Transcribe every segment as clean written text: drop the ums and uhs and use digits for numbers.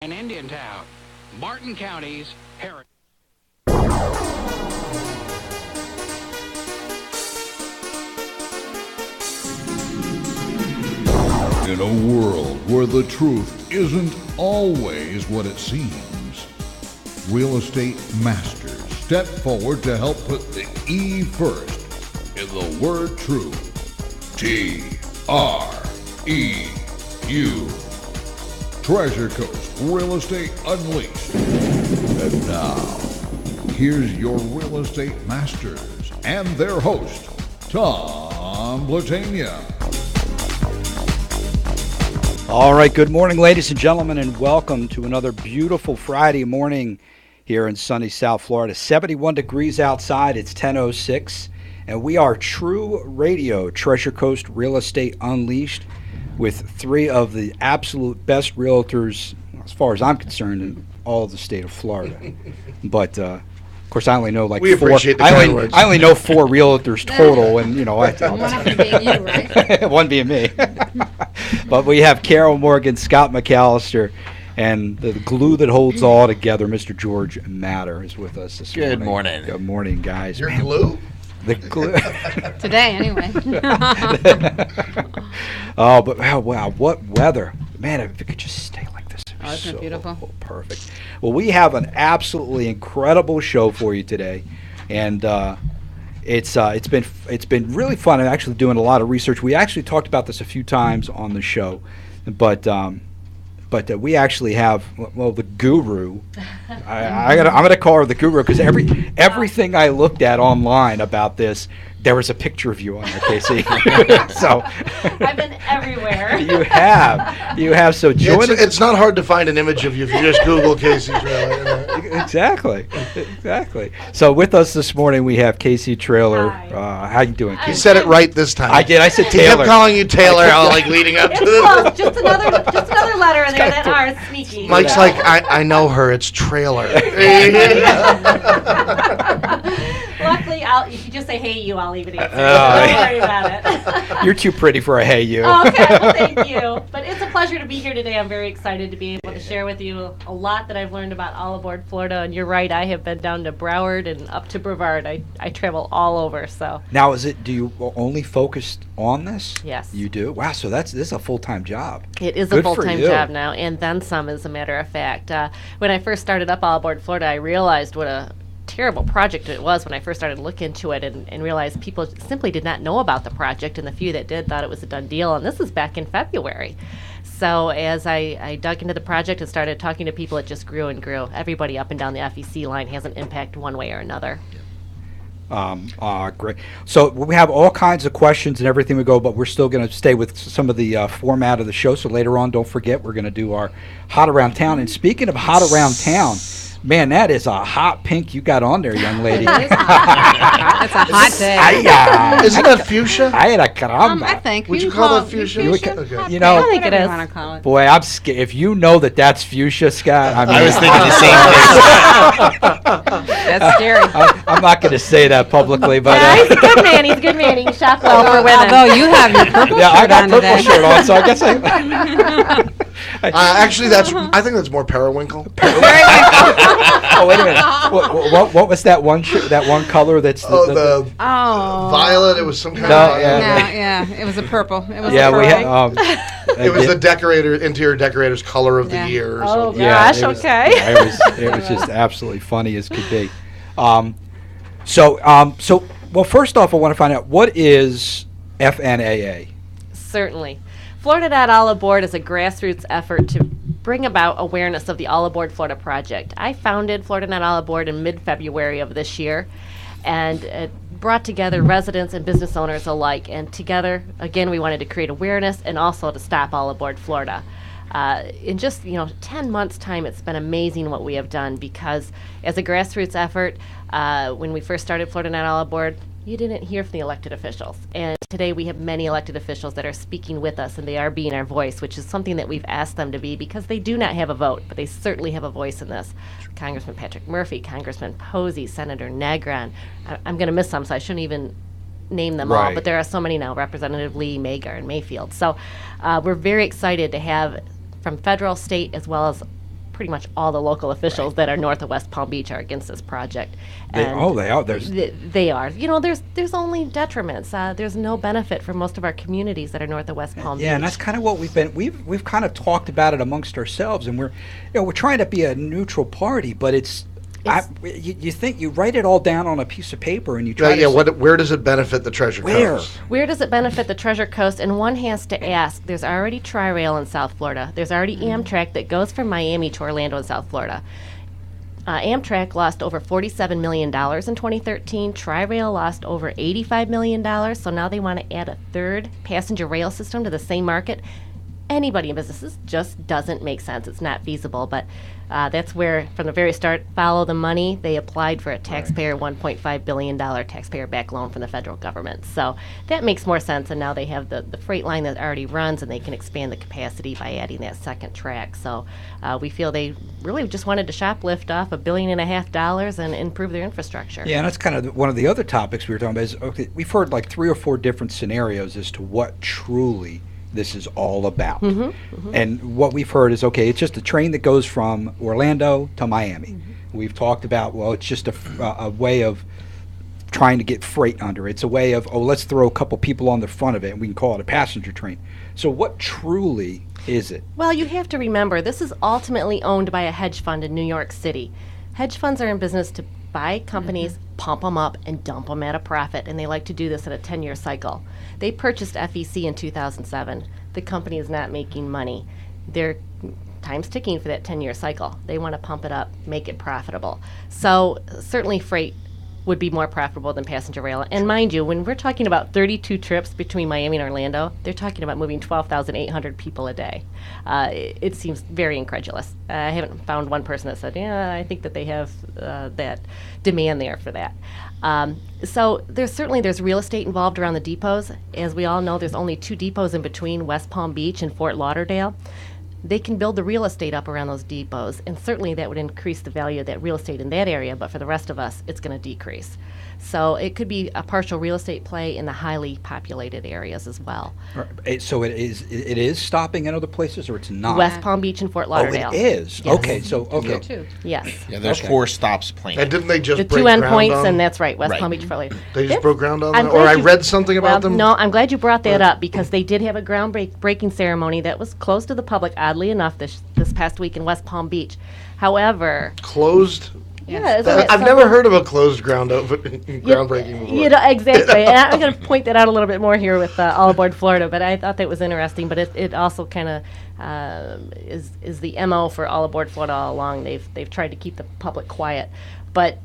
and Indiantown, Martin County's heritage. In a world where the truth isn't always what it seems, real estate masters step forward to help put the E first in the word true. TREU. Treasure Coast Real Estate Unleashed. And now, here's your real estate masters and their host, Tom Blatania. All right, good morning, ladies and gentlemen, and welcome to another beautiful Friday morning here in sunny South Florida. 71 degrees outside, it's 10:06, and we are TREU Radio, Treasure Coast Real Estate Unleashed, with three of the absolute best realtors, as far as I'm concerned, in all of the state of Florida. But of course, I only know like we four. Appreciate the kind words. I only know four realtors total, and One of them being you, right? One being me. But we have Carol Morgan, Scott McAllister, and the glue that holds all together, Mr. George Matter, is with us this morning. Good morning. Good morning, guys. Your Man, glue? the glue. Today, anyway. Oh, but wow, what weather. Man, if it could just stay like this. Oh, isn't it beautiful? Perfect. Well, we have an absolutely incredible show for you today, and it's been really fun. I'm actually doing a lot of research. We actually talked about this a few times on the show, but we actually have the guru. I'm gonna call her the guru because everything I looked at online about this, there was a picture of you on there, Casey. So I've been everywhere. you have. So join us. It's not hard to find an image of you if you just Google Casey Trailer. Exactly. So with us this morning we have Casey Trailer. Hi. How you doing, He Casey? said it right this time. I did. I said He Taylor. kept calling you Taylor, like leading up to It's this. close. Just another letter in there that are sneaky. Mike's like, I know her. It's Trailer. Luckily, if you just say "Hey you," I'll leave it answer. Oh. Don't worry about it. You're too pretty for a hey you. Okay, well, thank you. But it's a pleasure to be here today. I'm very excited to be able to share with you a lot that I've learned about all aboard Florida. And you're right, I have been down to Broward and up to Brevard. I travel all over. So Now, do you only focus on this? Yes. You do? Wow, so this is a full-time job. it is Good a for full-time you. job now, and then some, as a matter of fact. When I first started up all aboard Florida, I realized what a terrible project it was when I first started looking into it and realized people simply did not know about the project, and the few that did thought it was a done deal, and this is back in February. So as I dug into the project and started talking to people, it just grew and grew. Everybody up and down the FEC line has an impact one way or another. Great. So we have all kinds of questions and everything we go, but we're still going to stay with some of the format of the show. So later on, don't forget, we're going to do our Hot Around Town. And speaking of Hot Around Town, man, that is a hot pink you got on there, young lady. It's a hot day. Isn't that fuchsia? I had a caramba. I think. Would you call that fuchsia? Okay. Hot You know- pink, I think it whatever you is. want to call it. Boy, I'm scared. If you know that that's fuchsia, Scott, I mean, I was thinking the same thing. That's scary. I'm not going to say that publicly, but Yeah, he's a good man. He's a good man. He can shop well for women. Although you have your purple yeah, I shirt got on purple today. shirt on, so I guess I. Actually, I think that's more periwinkle. Oh, wait a minute. What was that one color that's The Oh. violet. It was some kind No, of. yeah. Yeah. It was a purple. It was Yeah, a we purple. had. It was the interior decorator's color of the Yeah. year. Or Oh, something. gosh, it was, okay. yeah, it was just absolutely funny as could be. So well, first off, I want to find out what is FNAA. Certainly. Florida All Aboard is a grassroots effort to bring about awareness of the All Aboard Florida project. I founded Florida All Aboard in mid-February of this year, and it brought together residents and business owners alike. And together, again, we wanted to create awareness and also to stop All Aboard Florida. In just 10 months' time, it's been amazing what we have done, because as a grassroots effort, when we first started Florida All Aboard, you didn't hear from the elected officials. And today we have many elected officials that are speaking with us, and they are being our voice, which is something that we've asked them to be, because they do not have a vote, but they certainly have a voice in this. Congressman Patrick Murphy, Congressman Posey, Senator Negron. I'm going to miss some, so I shouldn't even name them all, Right. but there are so many now, Representative Lee, Magar, and Mayfield. So we're very excited to have from federal, state, as well as pretty much all the local officials that are north of West Palm Beach are against this project. They are. They are. You know, there's only detriments. There's no benefit for most of our communities that are north of West Palm Beach. Yeah, and that's kind of what we've kind of talked about it amongst ourselves, and we're trying to be a neutral party, but you think you write it all down on a piece of paper and you try where does it benefit the Treasure Coast? Where does it benefit the Treasure Coast? And one has to ask, there's already TREU in South Florida. There's already Amtrak that goes from Miami to Orlando in South Florida. Amtrak lost over $47 million in 2013. TRI-Rail lost over $85 million. So now they want to add a third passenger rail system to the same market. Anybody in businesses just doesn't make sense. It's not feasible. But that's where, from the very start, follow the money. They applied for a taxpayer $1.5 billion taxpayer-backed loan from the federal government. So that makes more sense. And now they have the freight line that already runs, and they can expand the capacity by adding that second track. So we feel they really just wanted to shoplift off $1.5 billion and improve their infrastructure. Yeah, and that's kind of one of the other topics we were talking about. Is we've heard like 3 or 4 different scenarios as to what truly this is all about. And what we've heard is, it's just a train that goes from Orlando to Miami. We've talked about, it's just a way of trying to get freight under. It's a way of, let's throw a couple people on the front of it and we can call it a passenger train. So what truly is it? Well, you have to remember, this is ultimately owned by a hedge fund in New York City. Hedge funds are in business to buy companies, pump them up, and dump them at a profit, and they like to do this in a 10-year cycle. They purchased FEC in 2007. The company is not making money. Their time's ticking for that 10-year cycle. They want to pump it up, make it profitable. So certainly freight would be more profitable than passenger rail. And mind you, when we're talking about 32 trips between Miami and Orlando, they're talking about moving 12,800 people a day. It seems very incredulous. I haven't found one person that said, I think that they have that demand there for that. So there's real estate involved around the depots. As we all know, there's only 2 depots in between West Palm Beach and Fort Lauderdale. They can build the real estate up around those depots, and certainly that would increase the value of that real estate in that area, but for the rest of us, it's going to decrease. So it could be a partial real estate play in the highly populated areas as well. So it is stopping in other places, or it's not? West Palm Beach and Fort Lauderdale. Oh, it is? Yes. Okay. Yes. Yeah, there's 4 stops planned. And didn't they just The break 2 ground endpoints, on? and that's right, West Right. Palm Beach, Fort Lauderdale. They just broke ground on I'm them? Or glad I you- read something about them? No, I'm glad you brought that up, because they did have a groundbreaking ceremony that was closed to the public, oddly enough, this past week in West Palm Beach. However, Closed? yeah, isn't it I've something? never heard of a closed groundbreaking before. You know, exactly. And I'm going to point that out a little bit more here with All Aboard Florida, but I thought that was interesting. But it also kind of is the MO for All Aboard Florida all along. They've tried to keep the public quiet. But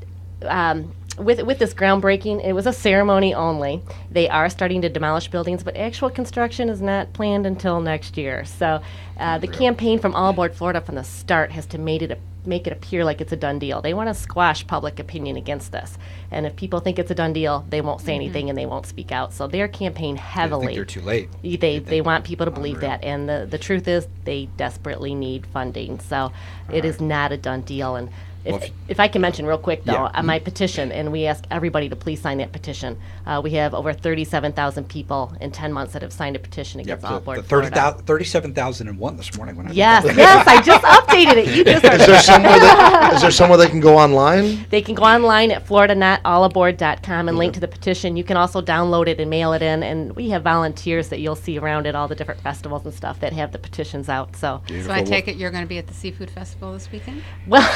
with this groundbreaking, it was a ceremony only. They are starting to demolish buildings, but actual construction is not planned until next year. So the campaign from All Aboard Florida from the start has to make it appear like it's a done deal. They want to squash public opinion against this. And if people think it's a done deal, they won't say anything and they won't speak out. So their campaign heavily. I think they're too late. They want people to believe that. And the truth is they desperately need funding. So it is not a done deal. And if I can mention real quick, though, on my petition, and we ask everybody to please sign that petition. We have over 37,000 people in 10 months that have signed a petition against All Aboard Florida. 37,001 this morning when I Yes, I just updated it. You just Is there somewhere they can go online? They can go online at floridanotallaboard.com and link to the petition. You can also download it and mail it in, and we have volunteers that you'll see around at all the different festivals and stuff that have the petitions out. So I take it you're going to be at the Seafood Festival this weekend? well,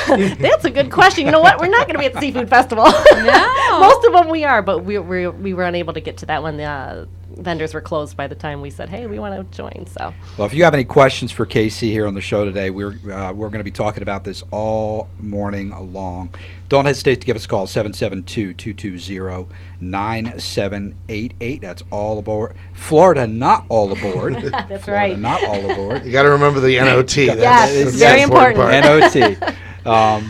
that's a good question. You know what? We're not going to be at the Seafood Festival. No. Most of them we are, but we were unable to get to that one. The vendors were closed by the time we said, hey, we want to join. So, Well, if you have any questions for Casey here on the show today, we're going to be talking about this all morning long. Don't hesitate to give us a call, 772-220-9788. That's All Aboard. Florida, not All Aboard. That's Florida, right. not All Aboard. You got to remember the NOT. Yes, That's it's the very important. part. NOT.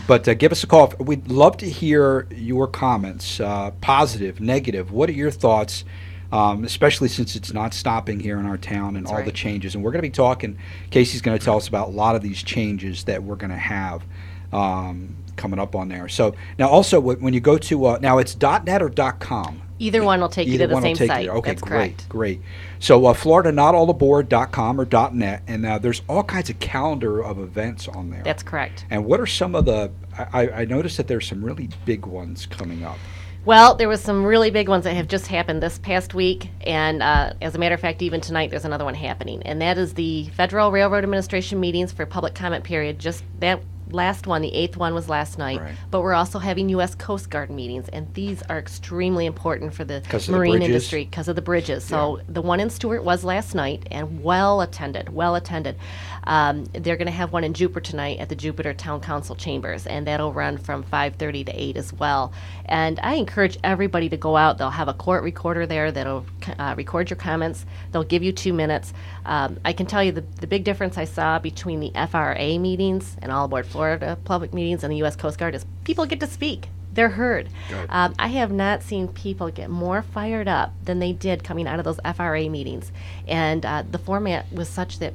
But give us a call. We'd love to hear your comments, positive, negative. What are your thoughts especially since it's not stopping here in our town and all the right. changes. And we're going to be talking, Casey's going to tell us about a lot of these changes that we're going to have coming up on there. So now also when you go to, now it's .net or .com? Either one will take you to the same site. Okay, That's great, correct. great. So Floridanotallaboard.com or .net, and there's all kinds of calendar of events on there. That's correct. And what are some of the? I noticed that there's some really big ones coming up. Well, there was some really big ones that have just happened this past week, and as a matter of fact, even tonight there's another one happening, and that is the Federal Railroad Administration meetings for public comment period. Just that last one, the 8th one, was last night. Right. But we're also having U.S. Coast Guard meetings, and these are extremely important for the 'Cause of the marine bridges? industry because of the bridges. So the one in Stewart was last night, and well attended. They're going to have one in Jupiter tonight at the Jupiter Town Council chambers, and that'll run from 5:30 to 8 as well. And I encourage everybody to go out. They'll have a court recorder there that'll record your comments. They'll give you 2 minutes. I can tell you the big difference I saw between the FRA meetings and All Aboard Florida public meetings and the U.S. Coast Guard is people get to speak. They're heard. I have not seen people get more fired up than they did coming out of those FRA meetings. And the format was such that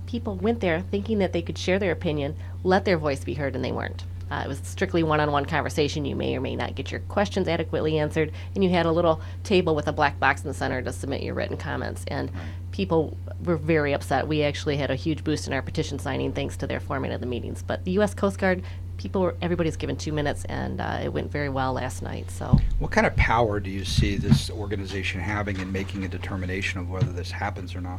people went there thinking that they could share their opinion, let their voice be heard, and they weren't. It was strictly one-on-one conversation. You may or may not get your questions adequately answered, and you had a little table with a black box in the center to submit your written comments. And people were very upset. We actually had a huge boost in our petition signing thanks to their format of the meetings. But the U.S. Coast Guard, everybody's given 2 minutes, and it went very well last night. So, What kind of power do you see this organization having in making a determination of whether this happens or not?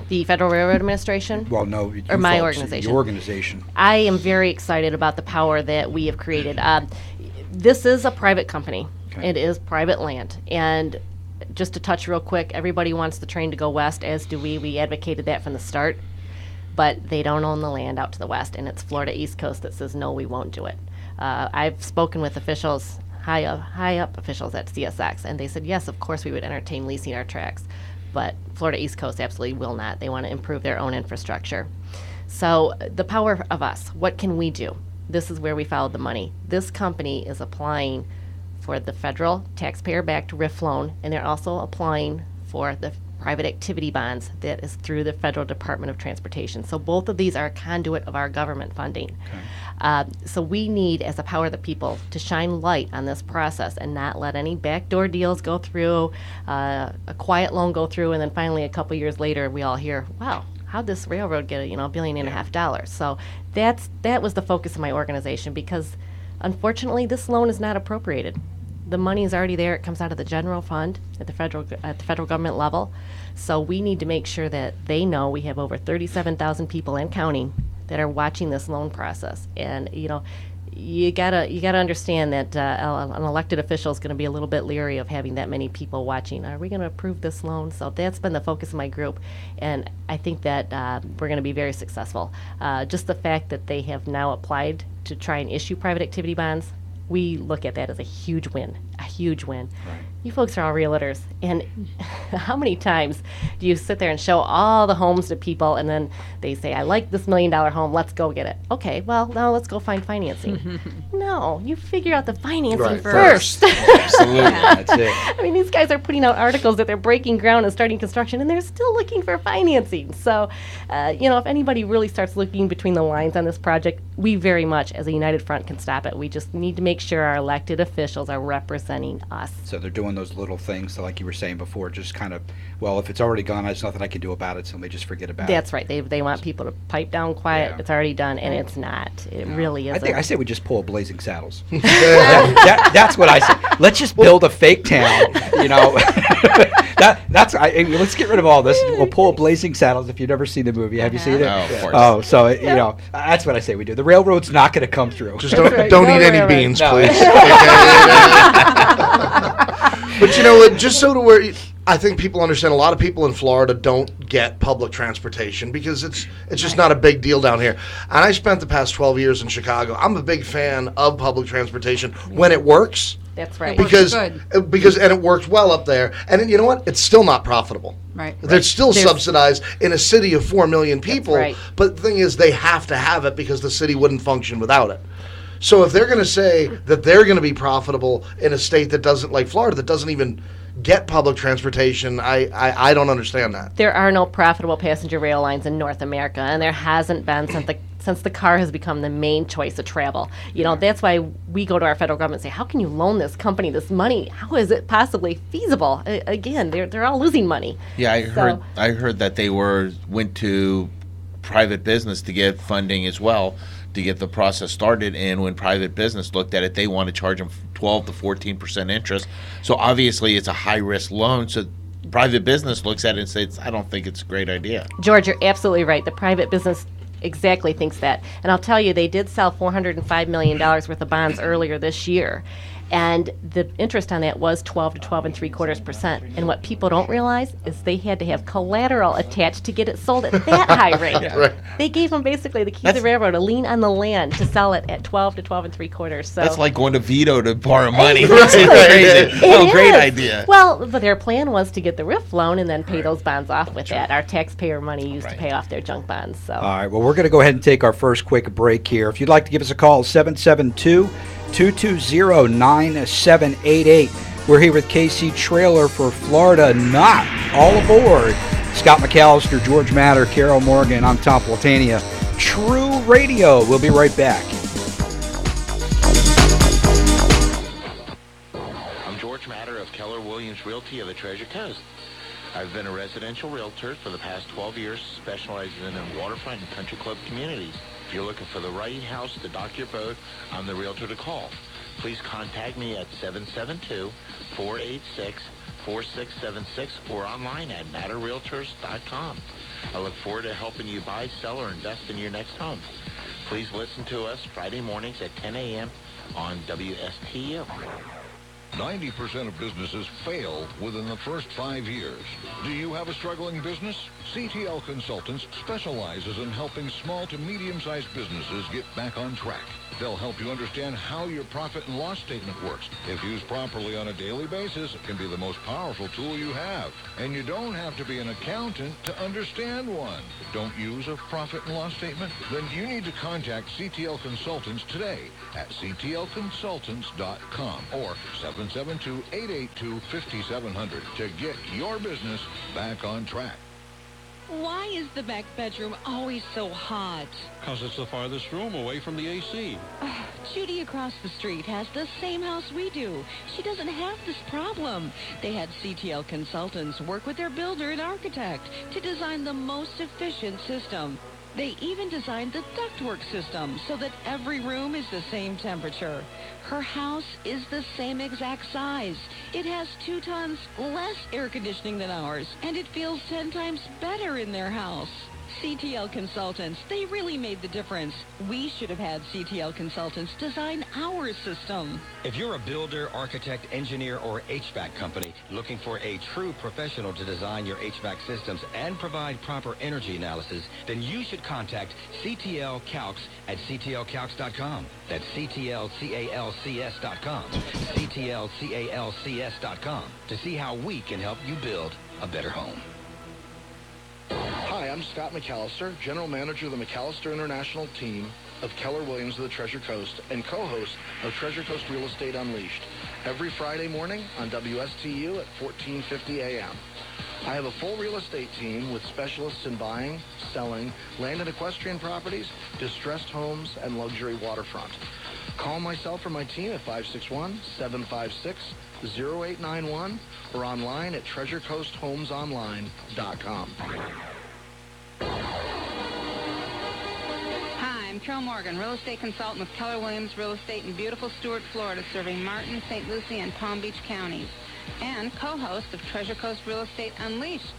the Federal Railroad Administration. Well, no, you Or my folks, organization. Your organization. I am very excited about the power that we have created. This is a private company. Okay. It is private land. And just to touch real quick, everybody wants the train to go west, as do we. We advocated that from the start. But they don't own the land out to the west, and it's Florida East Coast that says, no, we won't do it. I've spoken with officials, high up officials at CSX, and they said, yes, of course we would entertain leasing our tracks. But Florida East Coast absolutely will not. They want to improve their own infrastructure. So the power of us, what can we do? This is where we followed the money. This company is applying for the federal taxpayer-backed RIF loan, and they're also applying for the private activity bonds that is through the Federal Department of Transportation. So both of these are a conduit of our government funding. So we need, as a power of the people, to shine light on this process and not let any backdoor deals go through, a quiet loan go through, and then finally a couple years later we all hear, wow, how'd this railroad get $1.5 billion? So that was the focus of my organization, because unfortunately this loan is not appropriated. The money is already there. It comes out of the general fund at the federal government level. So we need to make sure that they know we have over 37,000 people and counting that are watching this loan process. And you gotta understand that an elected official is going to be a little bit leery of having that many people watching. Are we going to approve this loan? So that's been the focus of my group, and I think that we're going to be very successful. Just the fact that they have now applied to try and issue private activity bonds, we look at that as a huge win, Right. You folks are all realtors, and how many times do you sit there and show all the homes to people, and then they say, I like this $1 million home, let's go get it. Okay, well, now let's go find financing. No, you figure out the financing Right, first. Absolutely. That's it. I mean, these guys are putting out articles that they're breaking ground and starting construction, and they're still looking for financing. So, if anybody really starts looking between the lines on this project, we very much, as a united front, can stop it. We just need to make sure our elected officials are representing us. So they're doing those little things, so like you were saying before, just kind of, well, if it's already gone, there's nothing I can do about it, so let me just forget about it. That's right. They want people to pipe down quiet. Yeah. It's already done, and it's not. It really isn't. I say we just pull a Blazing Saddles. That's what I say. Let's just build a fake town, let's get rid of all this. We'll pull a Blazing Saddles. If you've never seen the movie, have you seen it? No, of course. Oh, so that's what I say we do. The railroad's not going to come through. Just don't right. don't No eat any railroad. beans, No. please. But just so to where I think people understand, a lot of people in Florida don't get public transportation because it's just not a big deal down here. And I spent the past 12 years in Chicago. I'm a big fan of public transportation when it works. That's right. Works Because and it works well up there. And then, you know what? It's still not profitable. Right. They're still There's- subsidized in a city of 4 million people. right. But the thing is, they have to have it because the city wouldn't function without it. So if they're going to say that they're going to be profitable in a state that doesn't, like Florida, that doesn't even get public transportation. I don't understand that. There are no profitable passenger rail lines in North America, and there hasn't been since the car has become the main choice of travel. You know, that's why we go to our federal government and say, how can you loan this company this money? How is it possibly feasible? Again, they're all losing money. Yeah, I heard that they went to private business to get funding as well to get the process started, and when private business looked at it, they want to charge them 12 to 14% interest. So obviously it's a high risk loan. So private business looks at it and says, I don't think it's a great idea. George, you're absolutely right. The private business exactly thinks that. And I'll tell you, they did sell $405 million worth of bonds earlier this year. And the interest on that was 12 to 12.75%. And what people don't realize is they had to have collateral attached to get it sold at that high rate. Right. They gave them basically the key to the railroad, a lien on the land to sell it at 12 to 12.75. So That's like going to Vito to borrow money. Exactly. That's crazy. It Great is. idea. Well, but their plan was to get the RIF loan and then pay those bonds off with that. Our taxpayer money used to pay off their junk bonds. So. All right, well, we're going to go ahead and take our first quick break here. If you'd like to give us a call, 772-220-9788. We're here with KC Trailer for Florida Not. All aboard. Scott McAllister, George Matter, Carol Morgan. I'm Tom Platania. TREU Radio. We'll be right back. I'm George Matter of Keller Williams Realty of the Treasure Coast. I've been a residential realtor for the past 12 years, specializing in waterfront and country club communities. If you're looking for the right house to dock your boat, I'm the realtor to call. Please contact me at 772-486-4676 or online at matterrealtors.com. I look forward to helping you buy, sell, or invest in your next home. Please listen to us Friday mornings at 10 a.m. on WSTU. 90% of businesses fail within the first 5 years. Do you have a struggling business? CTL Consultants specializes in helping small to medium-sized businesses get back on track. They'll help you understand how your profit and loss statement works. If used properly on a daily basis, it can be the most powerful tool you have. And you don't have to be an accountant to understand one. Don't use a profit and loss statement? Then you need to contact CTL Consultants today at ctlconsultants.com or 772-882-5700 to get your business back on track. Why is the back bedroom always so hot? Because it's the farthest room away from the AC. Judy across the street has the same house we do. She doesn't have this problem. They had CTL Consultants work with their builder and architect to design the most efficient system. They even designed the ductwork system so that every room is the same temperature. Her house is the same exact size. It has 2 tons less air conditioning than ours, and it feels 10 times better in their house. CTL Consultants, they really made the difference. We should have had CTL Consultants design our system. If you're a builder, architect, engineer, or HVAC company looking for a true professional to design your HVAC systems and provide proper energy analysis, then you should contact CTL Calcs at ctlcalcs.com. That's ctlcalcs.com. ctlcalcs.com to see how we can help you build a better home. Hi, I'm Scott McAllister, General Manager of the McAllister International Team of Keller Williams of the Treasure Coast and co-host of Treasure Coast Real Estate Unleashed every Friday morning on WSTU at 1450 a.m. I have a full real estate team with specialists in buying, selling, land and equestrian properties, distressed homes, and luxury waterfront. Call myself or my team at 561-756-0891 or online at treasurecoasthomesonline.com. Hi, I'm Carol Morgan, real estate consultant with Keller Williams Real Estate in beautiful Stuart, Florida, serving Martin, St. Lucie, and Palm Beach counties, and co-host of Treasure Coast Real Estate Unleashed.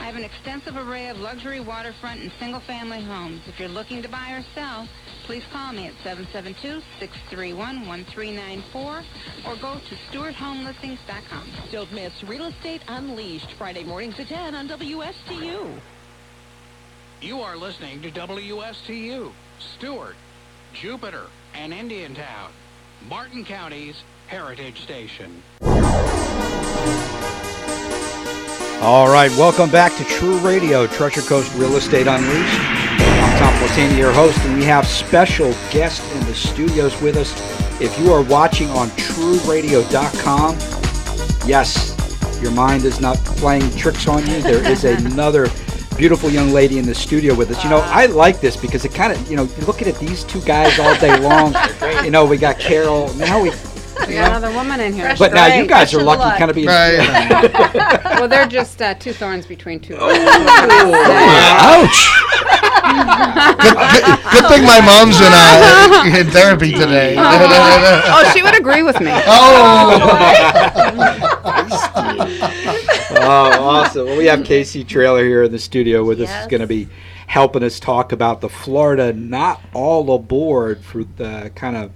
I have an extensive array of luxury waterfront and single-family homes. If you're looking to buy or sell, please call me at 772-631-1394 or go to StewartHomeListings.com. Don't miss Real Estate Unleashed, Friday mornings at 10 on WSTU. You are listening to WSTU, Stewart, Jupiter, and Indiantown, Martin County's Heritage Station. All right, welcome back to TREU Radio, Treasure Coast Real Estate Unleashed. I'm Tom Platania, your host, and we have special guests in the studios with us. If you are watching on TREUradio.com, yes, your mind is not playing tricks on you, there is another beautiful young lady in the studio with us. You know, I like this because it kind of, you know, looking at these two guys all day long. You know, we got Carol. Now we got another woman in here. But now you guys are lucky kind of being. Well, they're just two thorns between two. Ouch! good thing my mom's in therapy today. Oh, she would agree with me. Oh, awesome. Well, we have Casey Traylor here in the studio with us. Is going to be helping us talk about the Florida Not All Aboard for the kind of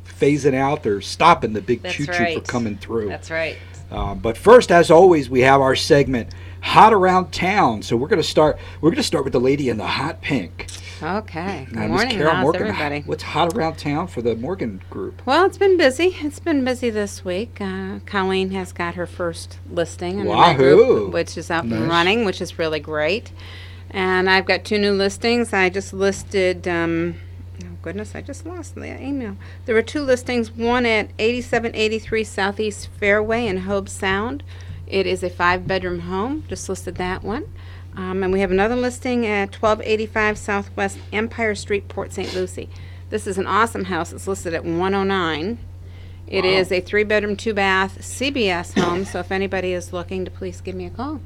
phasing out or stopping the big choo-choo for coming through. That's right. But first, as always, we have our segment Hot Around Town. So we're going to start with the lady in the hot pink. Okay. Good Miss morning. Carol How's Morgan. everybody? What's hot around town for the Morgan Group? Well, it's been busy. It's been busy this week. Colleen has got her first listing in my Wahoo! group, which is up and running, which is really great. And I've got 2 new listings. I just listed, oh goodness, I just lost the email. There were 2 listings, one at 8783 Southeast Fairway in Hobe Sound. It is a 5-bedroom home. Just listed that one. And we have another listing at 1285 Southwest Empire Street, Port St. Lucie. This is an awesome house. It's listed at 109. It is a 3-bedroom, 2-bath CBS home. So if anybody is looking, to please give me a call.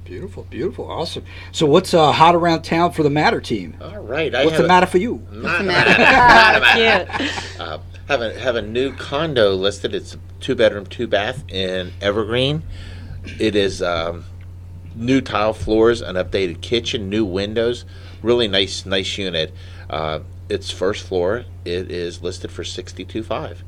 Beautiful, beautiful, awesome. So what's hot around town for the Matter team? All right. What's the matter for you? What's the matter? Have a new condo listed. It's a 2-bedroom, 2-bath in Evergreen. It is new tile floors, an updated kitchen, new windows. Really nice unit. It's first floor. It is listed for $62,500.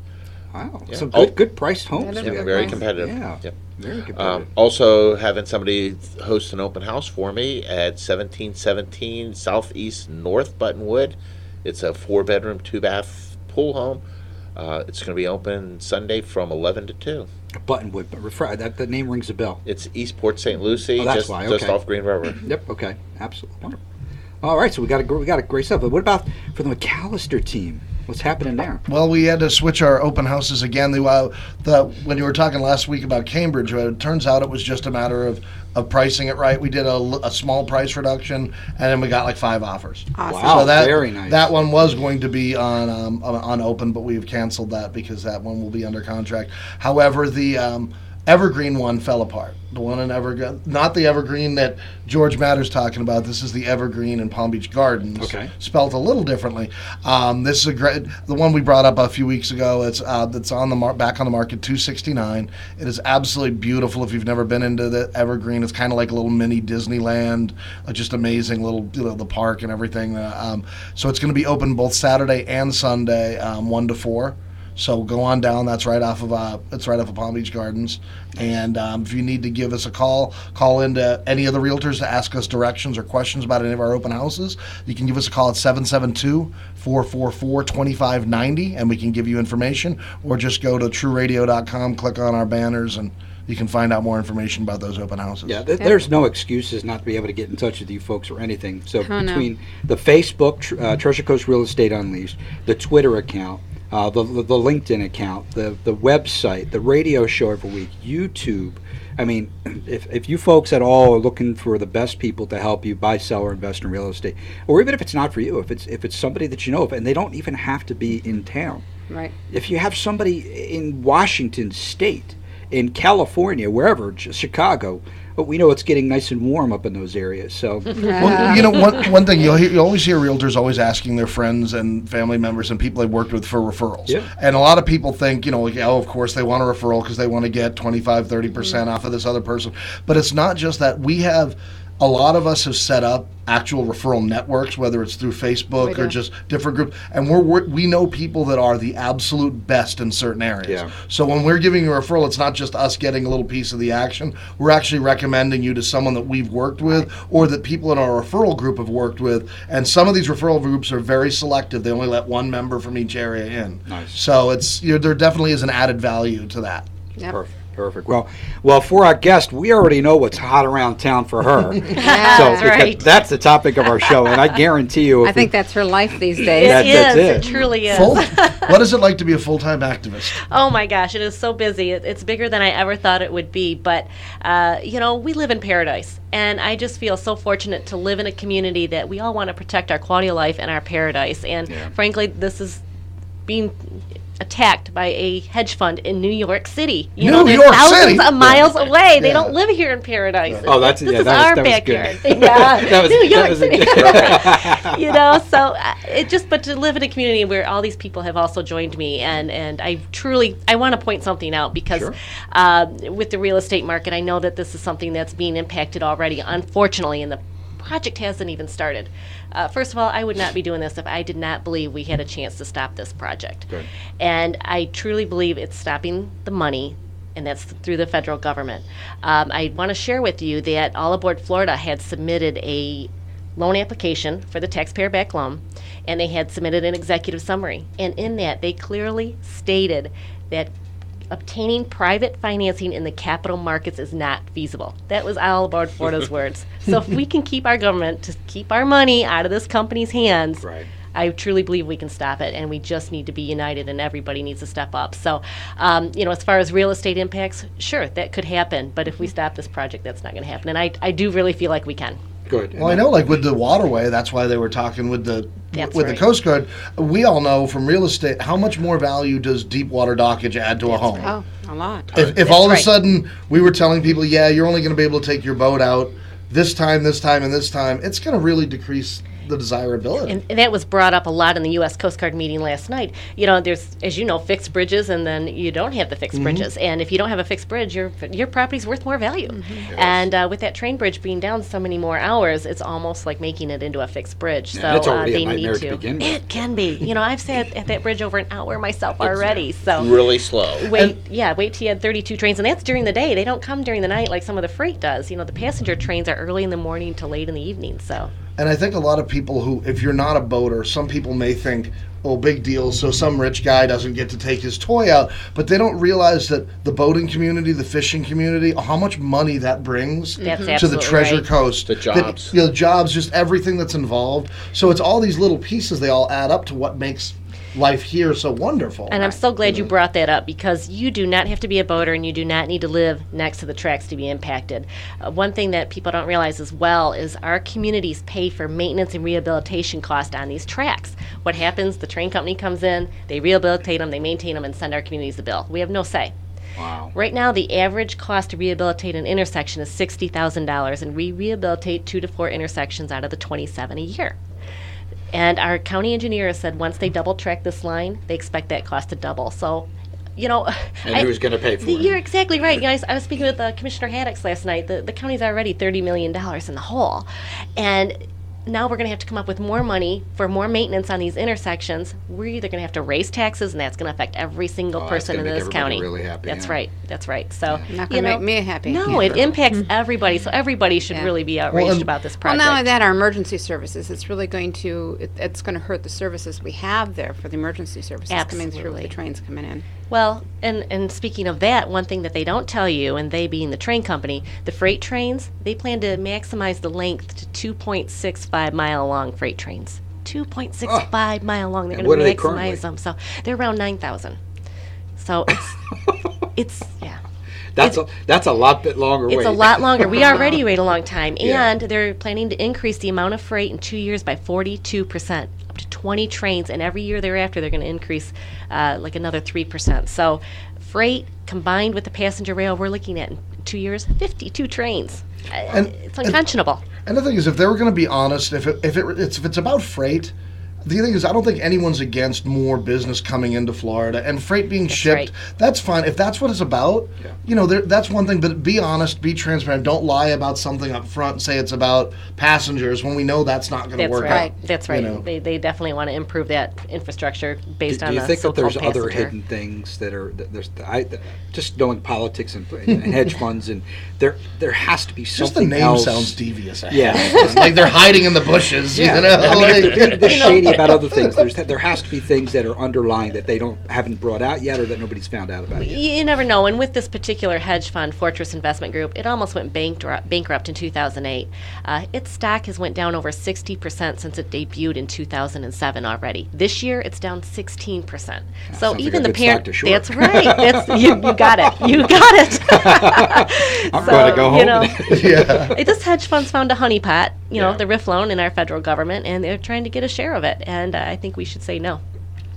Wow, yeah. Some good priced homes. Yeah, very competitive. Yeah, yep. Very competitive. Also having somebody host an open house for me at 1717 Southeast North Buttonwood. It's a 4-bedroom, 2-bath pool home. It's going to be open Sunday from 11 to 2. Buttonwood, but that the name rings a bell. It's East Port St. Lucie, just off Green River. Yep. Okay. Absolutely wonderful. All right, so we got a great stuff. But what about for the McAllister team? What's happening there? Well, we had to switch our open houses again. When you were talking last week about Cambridge, it turns out it was just a matter of pricing it right. We did a small price reduction, and then we got like 5 offers. Awesome. Wow, so very nice. That one was going to be on open, but we've canceled that because that one will be under contract. However, the Evergreen one fell apart. The one in Evergreen, not the Evergreen that George Matter's talking about. This is the Evergreen in Palm Beach Gardens. Okay. Spelled a little differently. This is the one we brought up a few weeks ago. It's that's on the back on the market, $269. It is absolutely beautiful. If you've never been into the Evergreen, it's kind of like a little mini Disneyland. Just amazing little, the park and everything. So it's going to be open both Saturday and Sunday, 1 to 4. So go on down. That's right off of Palm Beach Gardens. And if you need to give us a call into any of the realtors to ask us directions or questions about any of our open houses. You can give us a call at 772-444-2590, and we can give you information. Or just go to TREUradio.com, click on our banners, and you can find out more information about those open houses. Yeah, there's no excuses not to be able to get in touch with you folks or anything. So between the Facebook, Treasure Coast Real Estate Unleashed, the Twitter account, the LinkedIn account, the website, the radio show every week, YouTube. I mean, if you folks at all are looking for the best people to help you buy, sell, or invest in real estate, or even if it's not for you, if it's somebody that you know of, and they don't even have to be in town. Right. If you have somebody in Washington State, in California, wherever, Chicago, but we know it's getting nice and warm up in those areas. So, well, one thing you always hear realtors always asking their friends and family members and people they worked with for referrals. Yeah. And a lot of people think, of course they want a referral because they want to get 25-30% off of this other person. But it's not just that. A lot of us have set up actual referral networks, whether it's through Facebook or just different groups, and we know people that are the absolute best in certain areas. Yeah. So when we're giving you a referral, it's not just us getting a little piece of the action. We're actually recommending you to someone that we've worked with or that people in our referral group have worked with. And some of these referral groups are very selective. They only let one member from each area in. Nice. So it's there definitely is an added value to that. Yep. Perfect. Perfect. Well, for our guest, we already know what's hot around town for her. That's right. That's the topic of our show, and I guarantee you. I think that's her life these days. That's It truly is. What is it like to be a full-time activist? Oh my gosh, it is so busy. It's bigger than I ever thought it would be. But, we live in paradise. And I just feel so fortunate to live in a community that we all want to protect our quality of life and our paradise. And frankly, this is being attacked by a hedge fund in New York City. They're thousands of miles away. They don't live here in paradise. Oh, this is our backyard. New York City. So but to live in a community where all these people have also joined me, and I want to point something out because with the real estate market, I know that this is something that's being impacted already, unfortunately, and the project hasn't even started. First of all, I would not be doing this if I did not believe we had a chance to stop this project. Good. And I truly believe it's stopping the money, and that's through the federal government. I want to share with you that All Aboard Florida had submitted a loan application for the taxpayer-backed loan, and they had submitted an executive summary. And in that, they clearly stated that obtaining private financing in the capital markets is not feasible. That was All Aboard Florida's words. So if we can keep our government to keep our money out of this company's hands, I truly believe we can stop it, and we just need to be united, and everybody needs to step up. So, as far as real estate impacts, sure, that could happen, but if we stop this project, that's not going to happen, and I do really feel like we can. Good. Well, I know, like with the waterway, that's why they were talking with the the Coast Guard. We all know from real estate how much more value does deep water dockage add to a home. Oh, a lot. If all of a sudden we were telling people, you're only going to be able to take your boat out this time, this time, and this time, it's going to really decrease the desirability. And that was brought up a lot in the U.S. Coast Guard meeting last night. There's, as you know, fixed bridges, and then you don't have the fixed bridges. And if you don't have a fixed bridge, your property's worth more value. Yes. And with that train bridge being down so many more hours, it's almost like making it into a fixed bridge. So it's already they a nightmare need to. Begin with. It can be. I've sat at that bridge over an hour myself already. So really slow. Wait till you had 32 trains, and that's during the day. They don't come during the night like some of the freight does. The passenger trains are early in the morning to late in the evening. So. And I think a lot of people who, if you're not a boater, some people may think, big deal, so some rich guy doesn't get to take his toy out. But they don't realize that the boating community, the fishing community, how much money that brings to the Treasure Coast. The jobs. The jobs, just everything that's involved. So it's all these little pieces, they all add up to what makes life here so wonderful. And I'm so glad you brought that up, because you do not have to be a boater, and you do not need to live next to the tracks to be impacted. One thing that people don't realize as well is our communities pay for maintenance and rehabilitation costs on these tracks. What happens, the train company comes in, they rehabilitate them, they maintain them, and send our communities the bill. We have no say. Wow. Right now, the average cost to rehabilitate an intersection is $60,000, and we rehabilitate 2 to 4 intersections out of the 27 a year. And our county engineer has said once they double track this line, they expect that cost to double. So, And who's going to pay for it? You're exactly right. I was speaking with Commissioner Haddix last night. The county's already $30 million in the hole. And now we're going to have to come up with more money for more maintenance on these intersections. We're either going to have to raise taxes, and that's going to affect every single person in this county. Really happy. That's right. That's right. So not going to make me happy. No, it impacts everybody. So everybody should really be outraged about this project. Well, not only that, our emergency services. It's really going to it's going to hurt the services we have there for the emergency services coming through with the trains coming in. Well, and speaking of that, one thing that they don't tell you, and they being the train company, the freight trains, they plan to maximize the length to 2.65 mile long freight trains. 2.65 mile long. They're going to maximize them. So they're around 9,000. So it's That's a lot bit longer. It's a lot longer. We already wait a long time, and they're planning to increase the amount of freight in 2 years by 42%. To 20 trains, and every year thereafter they're going to increase like another 3%. So freight combined with the passenger rail, we're looking at in 2 years 52 trains. It's unconscionable. And the thing is, if they were going to be honest, if it's about freight, the thing is, I don't think anyone's against more business coming into Florida and freight being shipped. That's fine. If that's what it's about, that's one thing. But be honest, be transparent. Don't lie about something up front and say it's about passengers when we know that's not going to work out. That's right. They definitely want to improve that infrastructure based on the so-called passenger. Do you think that there's passenger. other hidden things that are just knowing politics and hedge funds, and there has to be something else. Just the name else. sounds devious. Yeah, like they're hiding in the bushes. Yeah. You know? I mean, the shady about other things. There has to be things that are underlying that they haven't brought out yet, or that nobody's found out about yet. You never know. And with this particular hedge fund, Fortress Investment Group, it almost went bankrupt in 2008. Its stock has went down over 60% since it debuted in 2007 already. This year, it's down 16%. So even the parent, that's right. You got it. You got it. I'm going to go home. This hedge fund's found a honeypot, the RIF loan in our federal government, and they're trying to get a share of it. And I think we should say no.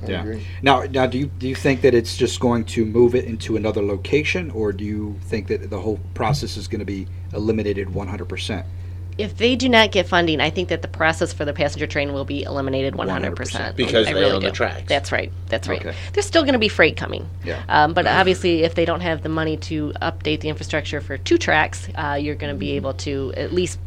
Yeah. Now, do you think that it's just going to move it into another location, or do you think that the whole process is going to be eliminated 100%? If they do not get funding, I think that the process for the passenger train will be eliminated 100%. Because they own the tracks. That's right. Okay. There's still going to be freight coming. Yeah. But obviously, if they don't have the money to update the infrastructure for 2 tracks, you're going to be able to at least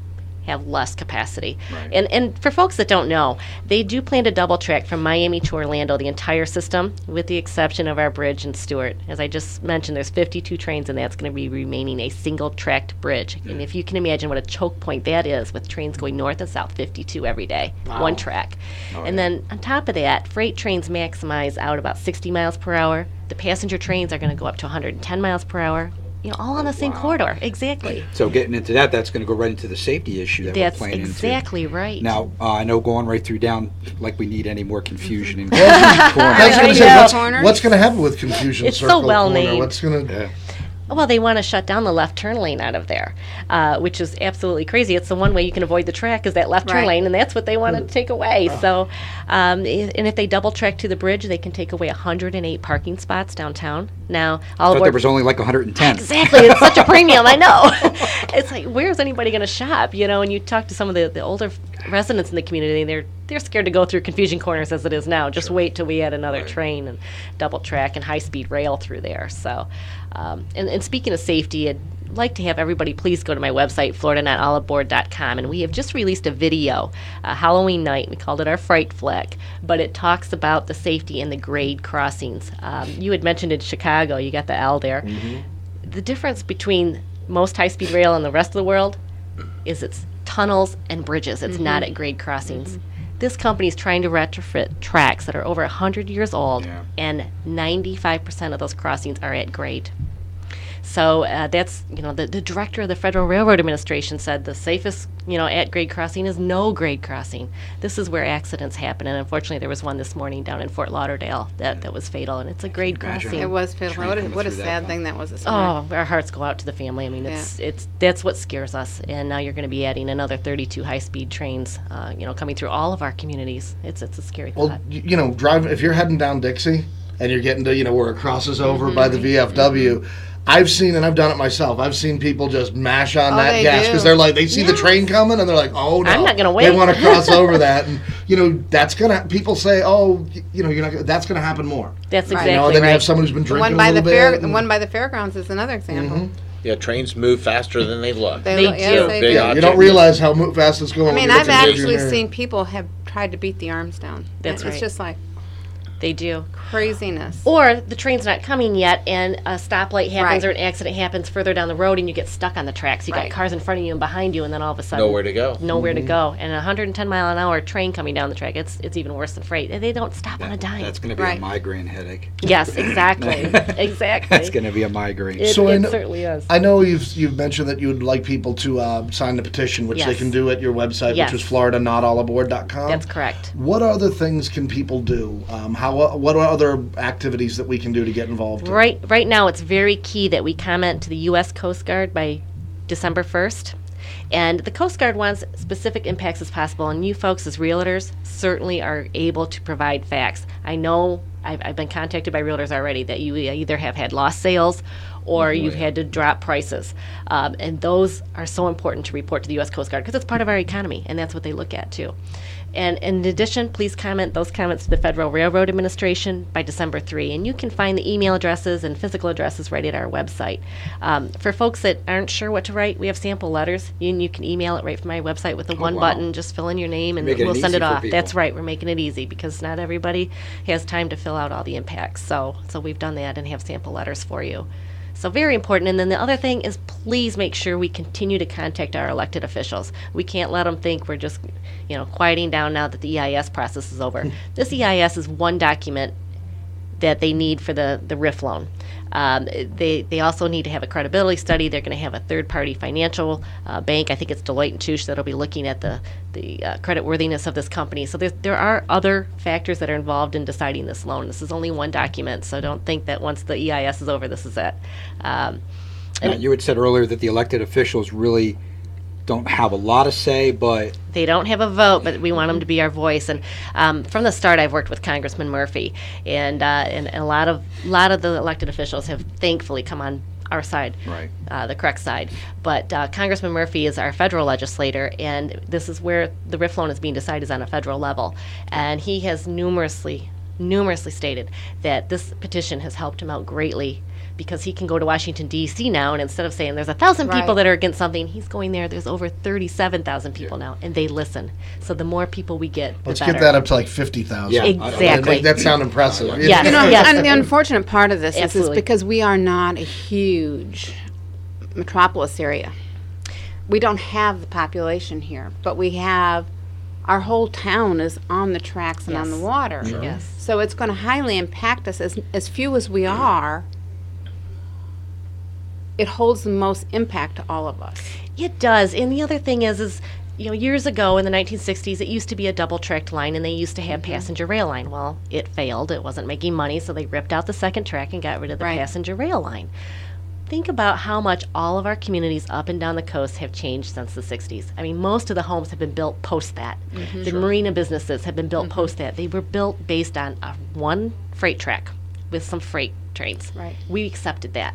have less capacity. Right. And for folks that don't know, they do plan to double track from Miami to Orlando, the entire system, with the exception of our bridge in Stewart. As I just mentioned, there's 52 trains, and that's going to be remaining a single-tracked bridge. And if you can imagine what a choke point that is, with trains going north and south 52 every day, one track. And then on top of that, freight trains maximize out about 60 miles per hour. The passenger trains are going to go up to 110 miles per hour. All on the same corridor. Exactly. So getting into that's going to go right into the safety issue that we're playing into. That's exactly right. Now, I know going right through down, like we need any more confusion in I was going to say, what's going to happen with confusion? It's circle so well corner? named. What's going to... Well, they want to shut down the left turn lane out of there, which is absolutely crazy. It's the one way you can avoid the track is that left turn lane, and that's what they want to take away. So, and if they double track to the bridge, they can take away 108 parking spots downtown. Now, I thought there was only like 110. Exactly. It's such a premium. I know. It's like, where's anybody going to shop? And you talk to some of the older residents in the community, and they're scared to go through confusion corners as it is now. Just wait till we add another train and double track and high-speed rail through there. So, and speaking of safety, I'd like to have everybody please go to my website, floridanotallaboard.com, and we have just released a video, Halloween night. We called it our Fright Flick, but it talks about the safety in the grade crossings. You had mentioned in Chicago, you got the L there. Mm-hmm. The difference between most high-speed rail and the rest of the world is it's tunnels and bridges. It's not at grade crossings. This company is trying to retrofit tracks that are over 100 years old, and 95% of those crossings are at grade. So that's, the director of the Federal Railroad Administration said the safest, at grade crossing is no grade crossing. This is where accidents happen, and unfortunately there was one this morning down in Fort Lauderdale that was fatal, and it's a grade crossing. It was fatal. What a sad thing that was this morning. Oh, our hearts go out to the family. I mean, that's what scares us, and now you're going to be adding another 32 high-speed trains, coming through all of our communities. It's a scary thought. Well, drive if you're heading down Dixie and you're getting to, where it crosses over by the VFW, I've seen, and I've done it myself, I've seen people just mash on that gas because they're like, they see the train coming and they're like, oh no, I'm not going to wait. They want to cross over that. And, that's going to, people say, oh, you're not, that's going to happen more. That's exactly right. And then you have someone who's been drinking the one by a little bit. The one by the fairgrounds is another example. Mm-hmm. Yeah, trains move faster than they look. They do. You don't realize how fast it's going. I mean, I've actually seen people have tried to beat the arms down. That's right. It's just like, they do. Craziness. Or the train's not coming yet, and a stoplight happens or an accident happens further down the road, and you get stuck on the tracks. You got cars in front of you and behind you, and then all of a sudden nowhere to go. Nowhere to go. And a 110 mile an hour train coming down the track, it's even worse than freight. They don't stop on a dime. That's going to be a migraine headache. Yes, exactly. Exactly. That's going to be a migraine. It certainly is. I know you've mentioned that you would like people to sign the petition, which they can do at your website, which is floridanotallaboard.com. That's correct. What other things can people do? What are other activities that we can do to get involved? Right now, it's very key that we comment to the U.S. Coast Guard by December 1st. And the Coast Guard wants specific impacts as possible, and you folks as realtors certainly are able to provide facts. I know I've been contacted by realtors already that you either have had lost sales or you've had to drop prices. And those are so important to report to the U.S. Coast Guard because it's part of our economy, and that's what they look at too. And in addition, please comment those comments to the Federal Railroad Administration by December 3. And you can find the email addresses and physical addresses right at our website. For folks that aren't sure what to write, we have sample letters. You can email it right from my website with the one button. Just fill in your name and we'll send it off. That's right. We're making it easy because not everybody has time to fill out all the impacts. So we've done that and have sample letters for you. So very important. And then the other thing is, please make sure we continue to contact our elected officials. We can't let them think we're just, quieting down now that the EIS process is over. This EIS is one document that they need for the RIF loan. They also need to have a credibility study. They're going to have a third-party financial bank. I think it's Deloitte and Touche that'll be looking at the creditworthiness of this company. So there are other factors that are involved in deciding this loan. This is only one document, so don't think that once the EIS is over, this is it. Now, you had said earlier that the elected officials really don't have a lot of say, but they don't have a vote, but we want them to be our voice. And from the start, I've worked with Congressman Murphy, and a lot of the elected officials have thankfully come on our side, right, the correct side. But Congressman Murphy is our federal legislator, and this is where the RIF loan is being decided, is on a federal level. And he has numerously stated that this petition has helped him out greatly, because he can go to Washington, D.C. now, and instead of saying there's 1,000 people that are against something, he's going there's over 37,000 people now, and they listen. So the more people we get, the Let's better. get that up to like 50,000. Yeah, exactly. Make that sound impressive. Yes. And the unfortunate part of this is because we are not a huge metropolis area. We don't have the population here, but we have, our whole town is on the tracks and on the water. Sure. Yes. So it's going to highly impact us. As few as we are, it holds the most impact to all of us. It does. And the other thing is years ago in the 1960s, it used to be a double-tracked line, and they used to have passenger rail line. Well, it failed. It wasn't making money, so they ripped out the second track and got rid of the passenger rail line. Think about how much all of our communities up and down the coast have changed since the 60s. I mean, most of the homes have been built post that. The marina businesses have been built post that. They were built based on one freight track with some freight trains. Right. We accepted that.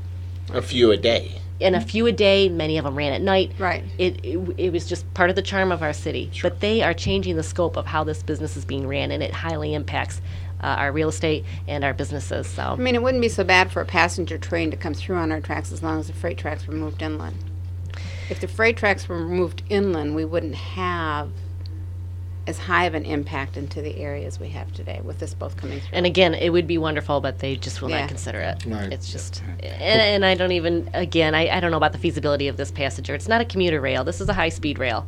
A few a day. And a few a day, many of them ran at night. Right. It was just part of the charm of our city. Sure. But they are changing the scope of how this business is being ran, and it highly impacts our real estate and our businesses. So I mean, it wouldn't be so bad for a passenger train to come through on our tracks as long as the freight tracks were moved inland. If the freight tracks were moved inland, we wouldn't have as high of an impact into the areas we have today with this both coming through. And again, it would be wonderful, but they just will not consider it. Right. It's just, and I don't even, again, I don't know about the feasibility of this passenger. It's not a commuter rail. This is a high-speed rail.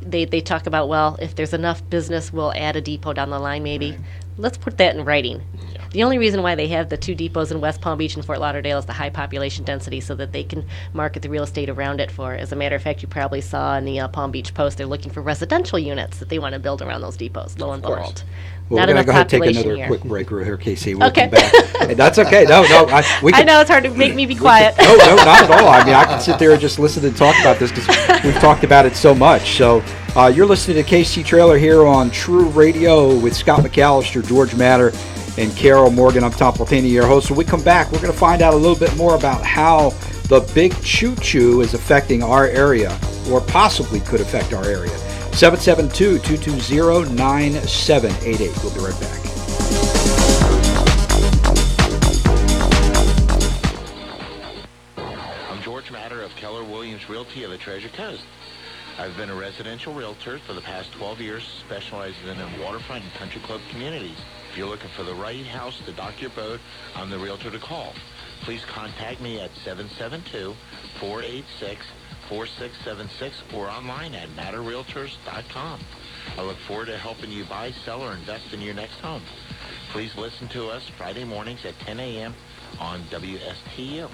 They talk about, well, if there's enough business, we'll add a depot down the line maybe. Right. Let's put that in writing. Yeah. The only reason why they have the two depots in West Palm Beach and Fort Lauderdale is the high population density, so that they can market the real estate around it for. As a matter of fact, you probably saw in the Palm Beach Post, they're looking for residential units that they want to build around those depots. Lo and behold. Well, not we're going to enough go ahead and take population another here. quick break right here, Casey. We'll Okay. come back. And that's okay. No, I know it's hard to make me be quiet. No, not at all. I mean, I can sit there and just listen and talk about this because we've talked about it so much. So you're listening to KC Trailer here on TREU Radio with Scott McAllister, George Matter, and Carol Morgan. I'm Tom Platini, your host. When we come back, we're going to find out a little bit more about how the big Choo is affecting our area, or possibly could affect our area. 772-220-9788. We'll be right back. I'm George Matter of Keller Williams Realty of the Treasure Coast. I've been a residential realtor for the past 12 years, specializing in waterfront and country club communities. If you're looking for the right house to dock your boat, I'm the realtor to call. Please contact me at 772-486-4676 or online at matterrealtors.com. I look forward to helping you buy, sell, or invest in your next home. Please listen to us Friday mornings at 10 a.m. on WSTU.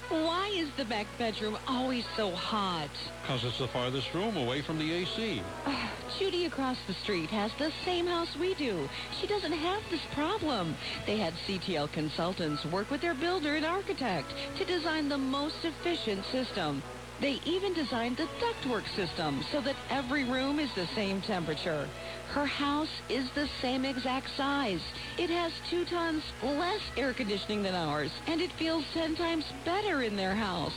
Why is the back bedroom always so hot? Because it's the farthest room away from the AC. Judy across the street has the same house we do. She doesn't have this problem. They had CTL consultants work with their builder and architect to design the most efficient system. They even designed the ductwork system so that every room is the same temperature. Her house is the same exact size. It has 2 tons less air conditioning than ours, and it feels 10 times better in their house.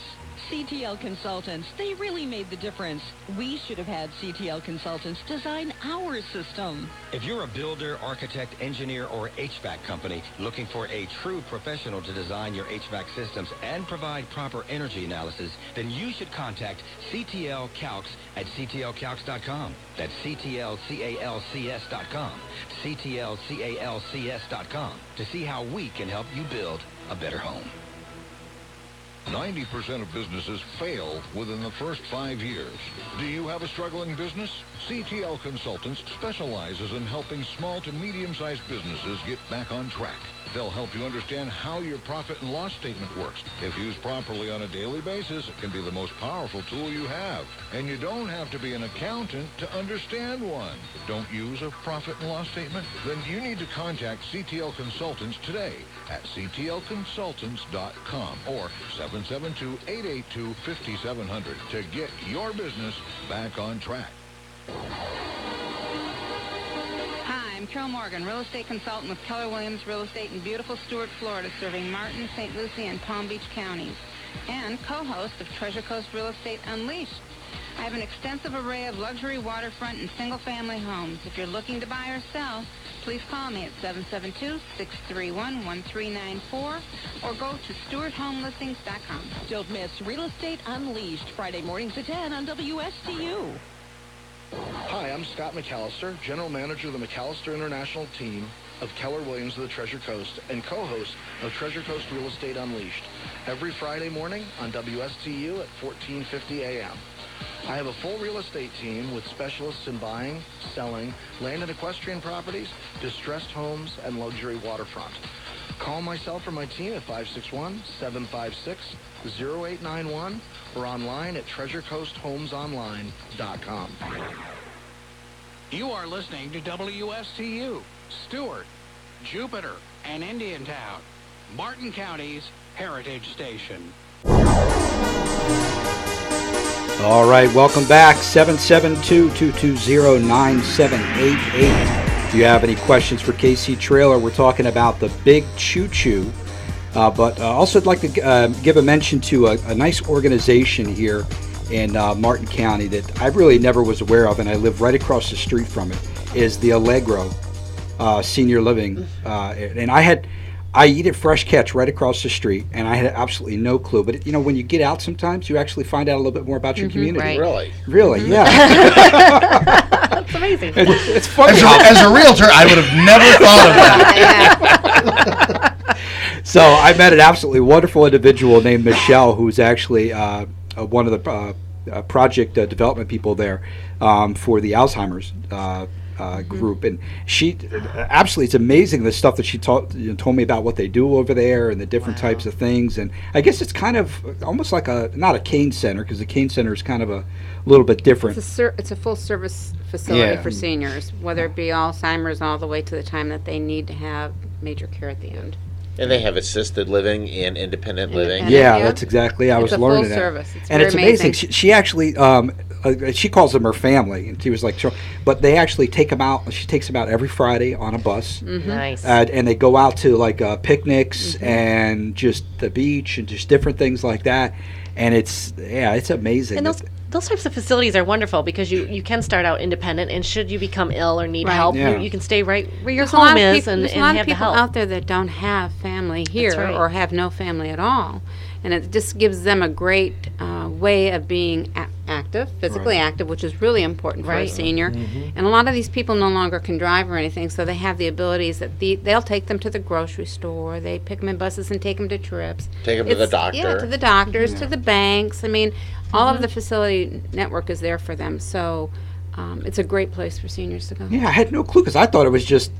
CTL Consultants, they really made the difference. We should have had CTL Consultants design our system. If you're a builder, architect, engineer, or HVAC company looking for a true professional to design your HVAC systems and provide proper energy analysis, then you should contact CTL Calcs at ctlcalcs.com. That's ctlcalcs.com. ctlcalcs.com to see how we can help you build a better home. 90% of businesses fail within the first 5 years. Do you have a struggling business? CTL Consultants specializes in helping small to medium-sized businesses get back on track. They'll help you understand how your profit and loss statement works. If used properly on a daily basis, it can be the most powerful tool you have. And you don't have to be an accountant to understand one. Don't use a profit and loss statement? Then you need to contact CTL Consultants today at ctlconsultants.com or 772-882-5700 to get your business back on track. Hi, I'm Carol Morgan, real estate consultant with Keller Williams Real Estate in beautiful Stuart, Florida, serving Martin, St. Lucie, and Palm Beach counties, and co-host of Treasure Coast Real Estate Unleashed. I have an extensive array of luxury waterfront and single-family homes. If you're looking to buy or sell, please call me at 772-631-1394 or go to StewartHomeListings.com. Don't miss Real Estate Unleashed, Friday mornings at 10 on WSTU. Hi, I'm Scott McAllister, General Manager of the McAllister International Team of Keller Williams of the Treasure Coast and co-host of Treasure Coast Real Estate Unleashed, every Friday morning on WSTU at 1450 a.m. I have a full real estate team with specialists in buying, selling, land and equestrian properties, distressed homes, and luxury waterfront. Call myself or my team at 561-756-0891 or online at treasurecoasthomesonline.com. You are listening to WSTU, Stewart, Jupiter, and Indiantown, Martin County's Heritage Station. All right, welcome back. 772-220-9788. If you have any questions for KC Trailer, we're talking about the big Choo. But also I'd like to give a mention to a nice organization here in Martin County that I really never was aware of, and I live right across the street from it, is the Allegro Senior Living. And I eat at Fresh Catch right across the street, and I had absolutely no clue. But, when you get out sometimes, you actually find out a little bit more about your community. Right. Really, yeah. That's amazing. It's funny. As a realtor, I would have never thought of that. So I met an absolutely wonderful individual named Michelle, who's actually one of the project development people there for the Alzheimer's group, and she absolutely, it's amazing the stuff that she told me about what they do over there and the different types of things. And I guess it's kind of almost like not a cane center, because the cane center is kind of a little bit different. It's a full service facility for seniors, whether it be Alzheimer's all the way to the time that they need to have major care at the end. And they have assisted living and independent living. Yeah, that's exactly. I was learning that. It's a full service. And it's amazing. She actually, she calls them her family, and she was like, sure. But they actually take them out. She takes them out every Friday on a bus. Nice. And they go out to like picnics and just the beach and just different things like that. And it's amazing. And those types of facilities are wonderful because you can start out independent, and should you become ill or need help, you can stay right where your home is and have the help. There's a lot of people out there that don't have family here or have no family at all. And it just gives them a great way of being active, physically active, which is really important for a senior. And a lot of these people no longer can drive or anything, so they have the abilities that they'll take them to the grocery store, they pick them in buses and take them to trips. Take them to the doctor. Yeah, to the doctors, to the banks. I mean, all of the facility network is there for them, so it's a great place for seniors to go. Yeah, I had no clue, because I thought it was just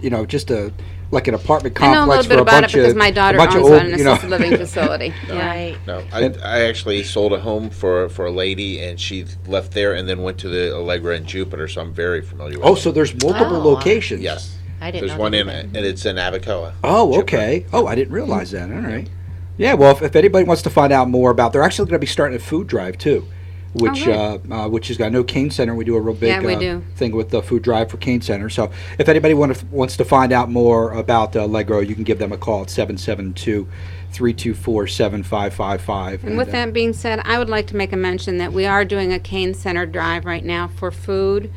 like an apartment complex. I know a little bit about it because my daughter owns an assisted living facility. Right. No, I actually sold a home for a lady, and she left there and then went to the Allegra in Jupiter, so I'm very familiar with it. Oh, so there's multiple locations. Yes. I didn't know There's one and it's in Abacoa. Oh, okay. Oh, I didn't realize that. All right. Yeah, well, if anybody wants to find out more about, they're actually going to be starting a food drive too. which has got no Cane Center. We do a real big Yeah, we do. thing with the food drive for Cane Center. So if anybody wants to find out more about Allegro, you can give them a call at 772-324-7555. And with that being said, I would like to make a mention that we are doing a Cane Center drive right now for food.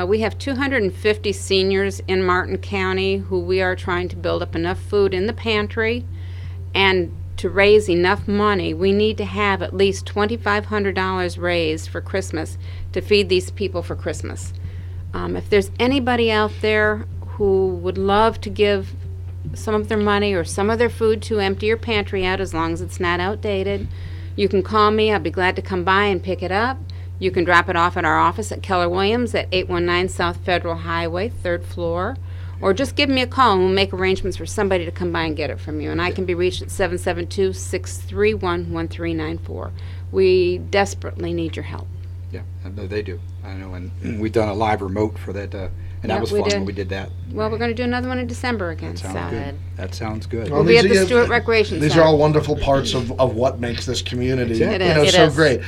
We have 250 seniors in Martin County who we are trying to build up enough food in the pantry, and to raise enough money, we need to have at least $2,500 raised for Christmas to feed these people for Christmas. If there's anybody out there who would love to give some of their money or some of their food to empty your pantry out, as long as it's not outdated, you can call me. I'll be glad to come by and pick it up. You can drop it off at our office at Keller Williams at 819 South Federal Highway, 3rd floor. Or just give me a call and we'll make arrangements for somebody to come by and get it from you. And I can be reached at 772-631-1394. We desperately need your help. Yeah, I know they do. I know, and we've done a live remote for that, and that was we fun did. when we did that. Well, we're going to do another one in December again. That sounds good. That sounds good. We'll be at the Stewart Recreation These Center. are all wonderful parts of what makes this community. It is. It so great.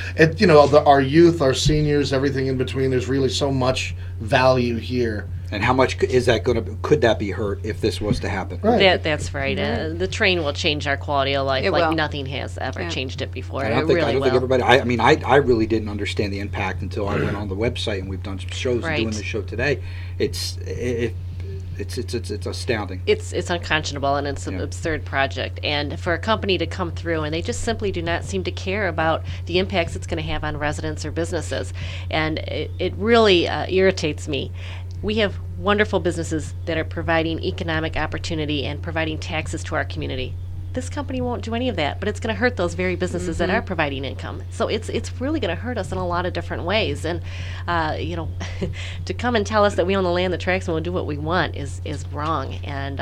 Our youth, our seniors, everything in between. There's really so much value here. And how much is that going to? Could that be hurt if this was to happen? Right. That's right. The train will change our quality of life It like will. nothing has ever changed it before. I It don't think really will. everybody. I mean, I really didn't understand the impact until I went on the website, and we've done some shows and doing Right. this show today. It's astounding. It's unconscionable, and it's an absurd project. And for a company to come through, and they just simply do not seem to care about the impacts it's going to have on residents or businesses. And it really irritates me. We have wonderful businesses that are providing economic opportunity and providing taxes to our community. This company won't do any of that, but it's going to hurt those very businesses that are providing income. So it's really going to hurt us in a lot of different ways. And to come and tell us that we own the land, the tracks, and we'll do what we want is wrong. And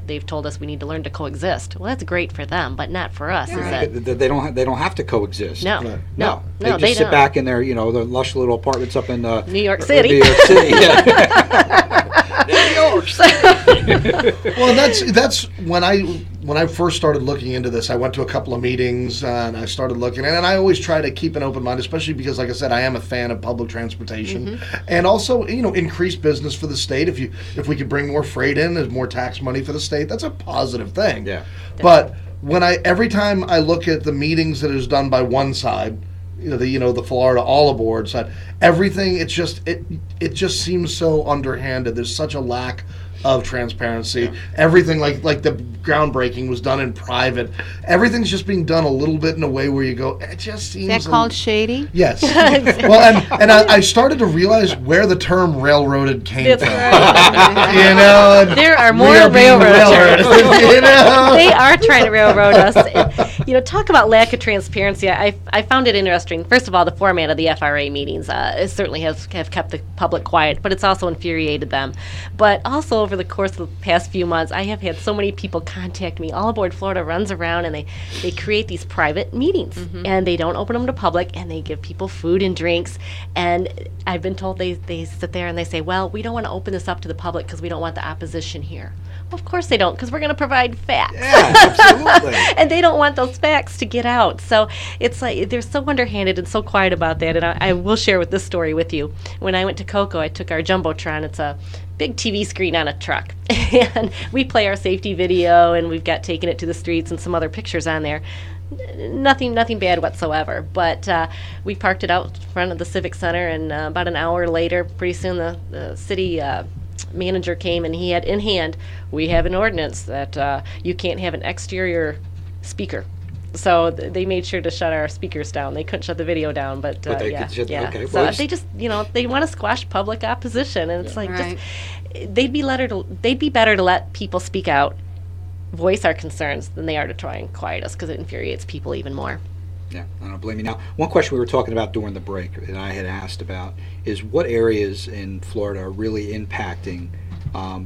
they've told us we need to learn to coexist. Well, that's great for them, but not for us. They don't have to coexist. No. They just sit back in their the lush little apartments up in New York City. New York City. Yeah. Well, that's when I first started looking into this. I went to a couple of meetings and I started looking, and I always try to keep an open mind, especially because, like I said, I am a fan of public transportation, and also increased business for the state. If we could bring more freight in, there's more tax money for the state. That's a positive thing. Yeah. But every time I look at the meetings that is done by one side, the Florida All Aboard side, everything it just seems so underhanded. There's such a lack of transparency. Yeah. Everything like the groundbreaking was done in private. Everything's just being done a little bit in a way where you go, it just seems. Is that called shady? Yes. Well, and I started to realize where the term railroaded came from. Right. There are more railroads. They are trying to railroad us. And, talk about lack of transparency. I found it interesting. First of all, the format of the FRA meetings it certainly have kept the public quiet, but it's also infuriated them. But also over the course of the past few months, I have had so many people contact me. All Aboard Florida runs around and they create these private meetings, and they don't open them to public, and they give people food and drinks. And I've been told they sit there and they say, well, we don't want to open this up to the public because we don't want the opposition here. Well, of course they don't, because we're going to provide facts. Yeah, absolutely. And they don't want those facts to get out. So it's like they're so underhanded and so quiet about that. And I will share with this story with you. When I went to Cocoa, I took our Jumbotron. It's a big TV screen on a truck. And we play our safety video, and we've got Taking It to the Streets and some other pictures on there. Nothing bad whatsoever. But we parked it out front of the Civic Center, and about an hour later, pretty soon the city manager came, and he had in hand, we have an ordinance that you can't have an exterior speaker. So they made sure to shut our speakers down. They couldn't shut the video down, but they yeah. could shut, yeah. okay. So Well, they just, they want to squash public opposition, and it's like Right. they'd be better to let people speak out, voice our concerns, than they are to try and quiet us, because it infuriates people even more. Yeah, I don't blame you. Now, one question we were talking about during the break that I had asked about is what areas in Florida are really impacting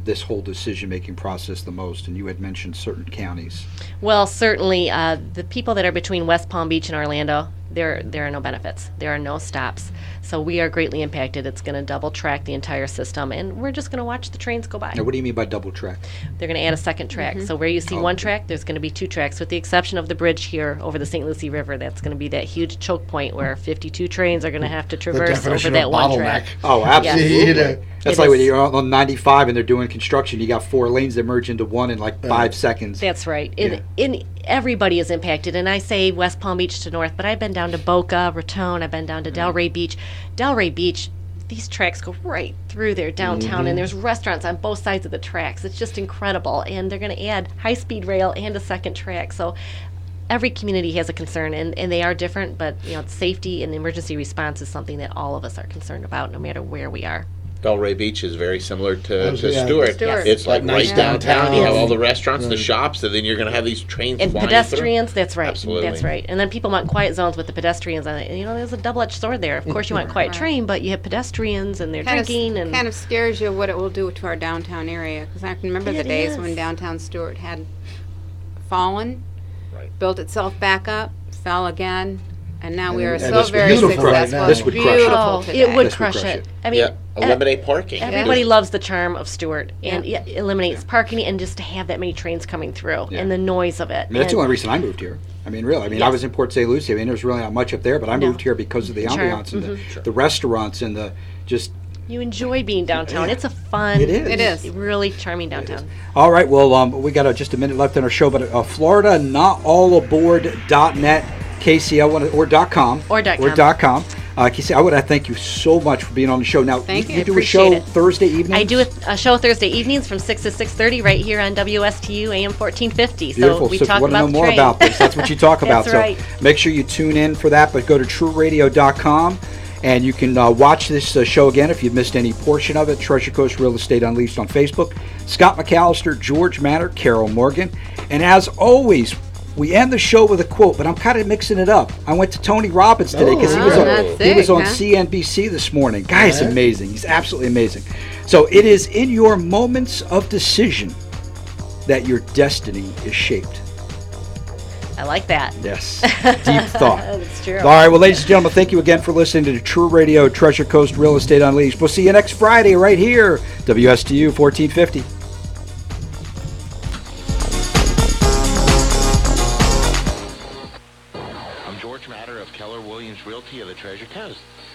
this whole decision-making process the most, and you had mentioned certain counties. Well, certainly the people that are between West Palm Beach and Orlando, there are no benefits. There are no stops. So we are greatly impacted. It's going to double track the entire system, and we're just going to watch the trains go by. Now, what do you mean by double track? They're going to add a second track. So where you see one track, there's going to be two tracks, with the exception of the bridge here over the St. Lucie River. That's going to be that huge choke point where 52 trains are going to have to traverse over that one track. Oh, absolutely. Yes. That's like when you're on 95 and they're doing construction. You got 4 lanes that merge into one in like 5 seconds. That's right. Everybody is impacted, and I say West Palm Beach to north, but I've been down to Boca Raton. I've been down to Delray Beach. Delray Beach, these tracks go right through there downtown, and there's restaurants on both sides of the tracks. It's just incredible, and they're going to add high-speed rail and a second track. So every community has a concern, and they are different, but safety and emergency response is something that all of us are concerned about, no matter where we are. Delray Beach is very similar to Yeah. Stewart. Yes. It's like Nice right downtown. downtown. You have all the restaurants, the shops, and then you're going to have these trains And flying pedestrians, through. that's right. Absolutely. That's right. And then people want quiet zones with the pedestrians on it. And, there's a double-edged sword there. Of course, you want a quiet train, but you have pedestrians, and they're drinking. And kind of scares you what it will do to our downtown area. Because I can remember the days when downtown Stewart had fallen, built itself back up, fell again, and now we are so it's very beautiful right successful. now. This would crush it. Beautiful today. it would This would crush crush it. it. I mean, Yeah, eliminate parking. everybody loves the charm of Stewart, and it eliminates parking, and just to have that many trains coming through, and the noise of it. I mean, that's the And only reason I moved here. I mean, really. I mean, I was in Port St. Lucie. I mean, there's really not much up there, but I moved here because of the ambiance and the restaurants and the just. you enjoy being downtown. It's a fun, It is. It is. really charming downtown. All right. Well, we got just a minute left in our show, but FloridaNotAllAboard.net, KCL or .com Or .com. Casey, I want to thank you so much for being on the show. Now, Thank you you. do a show Appreciate it. Thursday evening? I do a show Thursday evenings from 6 to 6:30 right here on WSTU AM 1450. Beautiful. So we So if talk you want to about know the more train. about this, that's what you talk about. That's right. So make sure you tune in for that, but go to TREUradio.com. And you can watch this show again if you've missed any portion of it. Treasure Coast Real Estate Unleashed on Facebook. Scott McAllister, George Matter, Carol Morgan. And as always, we end the show with a quote, but I'm kind of mixing it up. I went to Tony Robbins today because he was on CNBC this morning. Guy's amazing. He's absolutely amazing. So it is in your moments of decision that your destiny is shaped. I like that. Yes. Deep thought. That's true. All right. Well, ladies and gentlemen, thank you again for listening to the True Radio Treasure Coast Real Estate Unleashed. We'll see you next Friday right here, WSTU 1450.